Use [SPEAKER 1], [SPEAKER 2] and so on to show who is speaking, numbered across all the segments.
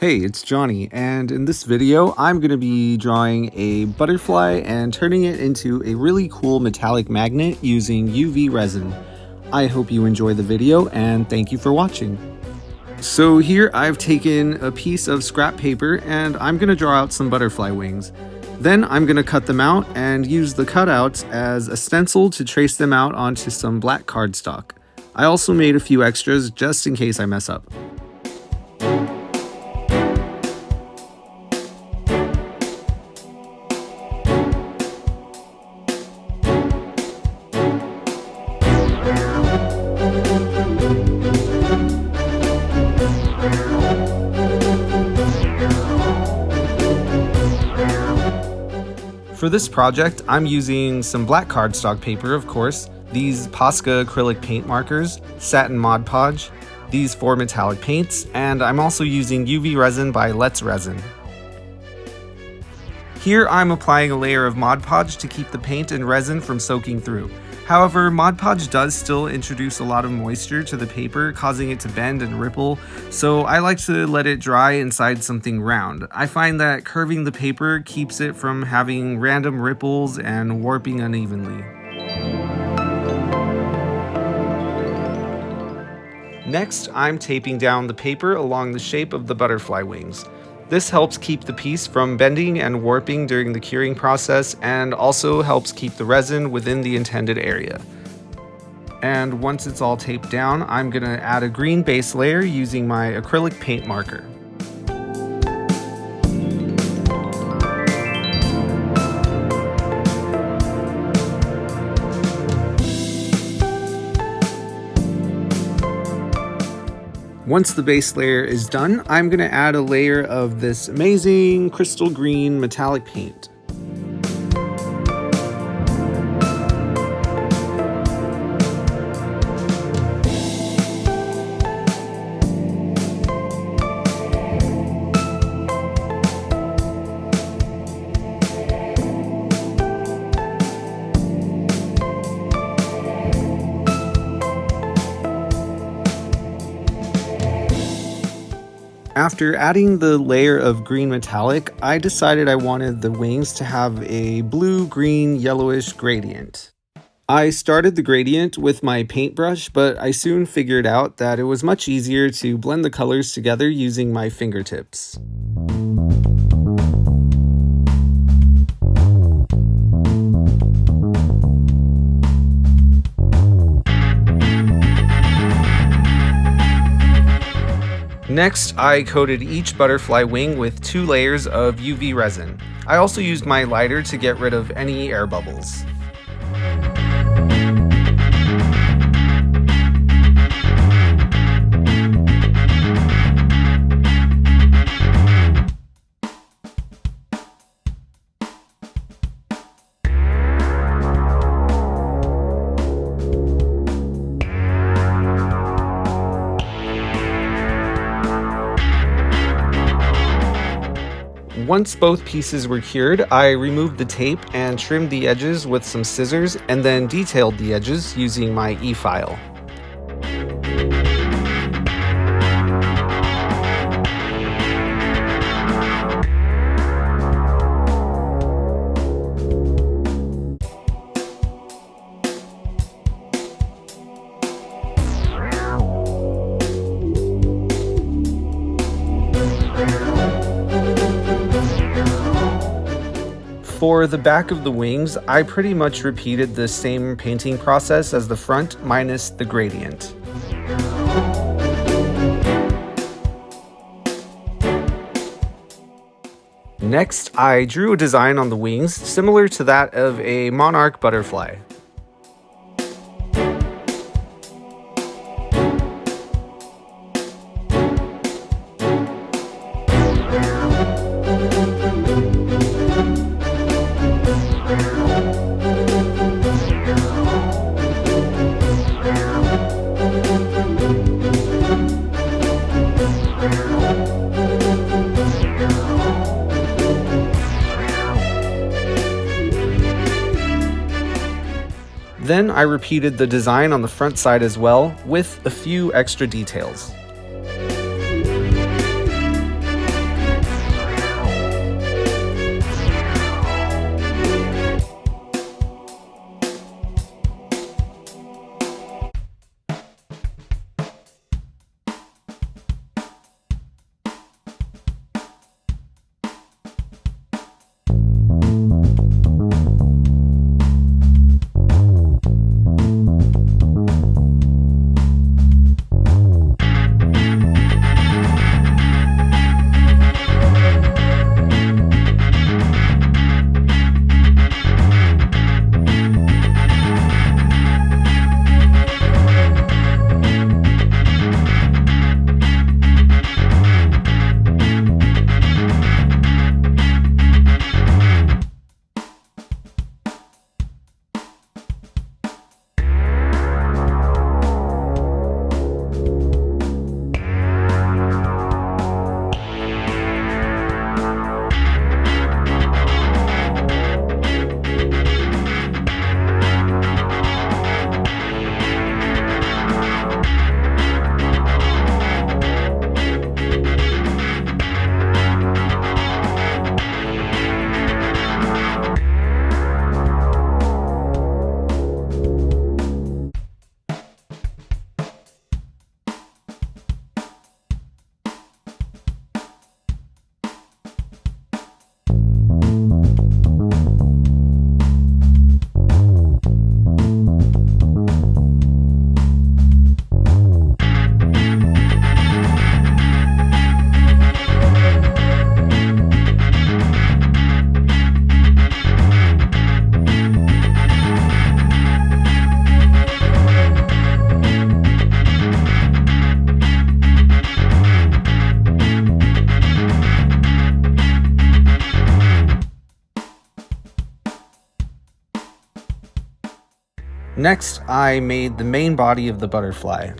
[SPEAKER 1] Hey, it's Johnny, and in this video, I'm going to be drawing a butterfly and turning it into a really cool metallic magnet using UV resin. I hope you enjoy the video, and thank you for watching. So here I've taken a piece of scrap paper, and I'm going to draw out some butterfly wings. Then I'm going to cut them out and use the cutouts as a stencil to trace them out onto some black cardstock. I also made a few extras just in case I mess up. For this project, I'm using some black cardstock paper, of course, these Posca acrylic paint markers, satin Mod Podge, these 4 metallic paints, and I'm also using UV resin by Resin. Here I'm applying a layer of Mod Podge to keep the paint and resin from soaking through. However, Mod Podge does still introduce a lot of moisture to the paper, causing it to bend and ripple, so I like to let it dry inside something round. I find that curving the paper keeps it from having random ripples and warping unevenly. Next, I'm taping down the paper along the shape of the butterfly wings. This helps keep the piece from bending and warping during the curing process and also helps keep the resin within the intended area. And once it's all taped down, I'm going to add a green base layer using my acrylic paint marker. Once the base layer is done, I'm going to add a layer of this amazing crystal green metallic paint. After adding the layer of green metallic, I decided I wanted the wings to have a blue-green yellowish gradient. I started the gradient with my paintbrush, but I soon figured out that it was much easier to blend the colors together using my fingertips. Next, I coated each butterfly wing with 2 layers of UV resin. I also used my lighter to get rid of any air bubbles. Once both pieces were cured, I removed the tape and trimmed the edges with some scissors and then detailed the edges using my e-file. For the back of the wings, I pretty much repeated the same painting process as the front, minus the gradient. Next, I drew a design on the wings similar to that of a monarch butterfly. Then I repeated the design on the front side as well, with a few extra details. Next, I made the main body of the butterfly.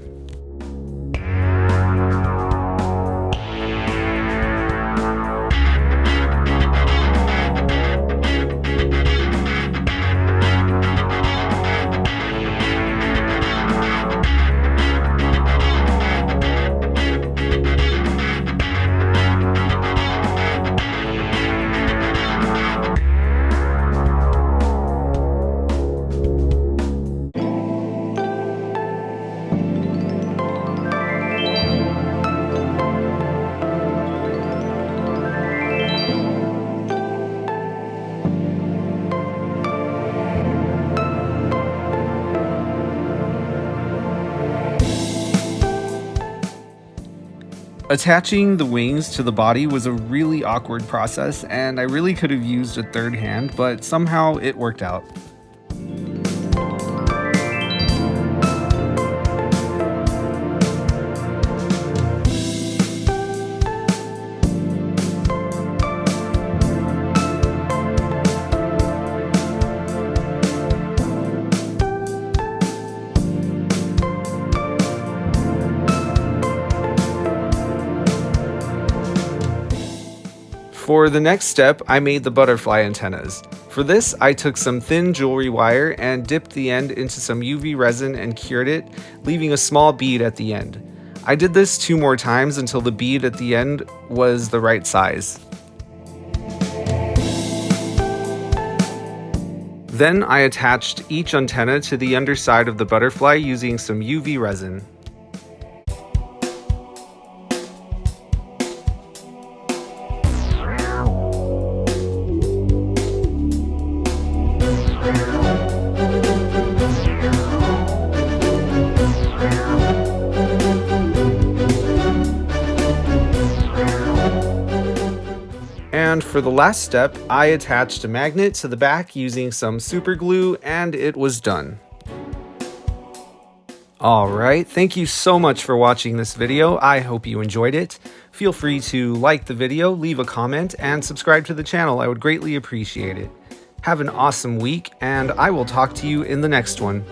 [SPEAKER 1] Attaching the wings to the body was a really awkward process, and I really could have used a third hand, but somehow it worked out. For the next step, I made the butterfly antennas. For this, I took some thin jewelry wire and dipped the end into some UV resin and cured it, leaving a small bead at the end. I did this 2 more times until the bead at the end was the right size. Then I attached each antenna to the underside of the butterfly using some UV resin. And for the last step, I attached a magnet to the back using some super glue, and it was done. Alright, thank you so much for watching this video. I hope you enjoyed it. Feel free to like the video, leave a comment, and subscribe to the channel. I would greatly appreciate it. Have an awesome week, and I will talk to you in the next one.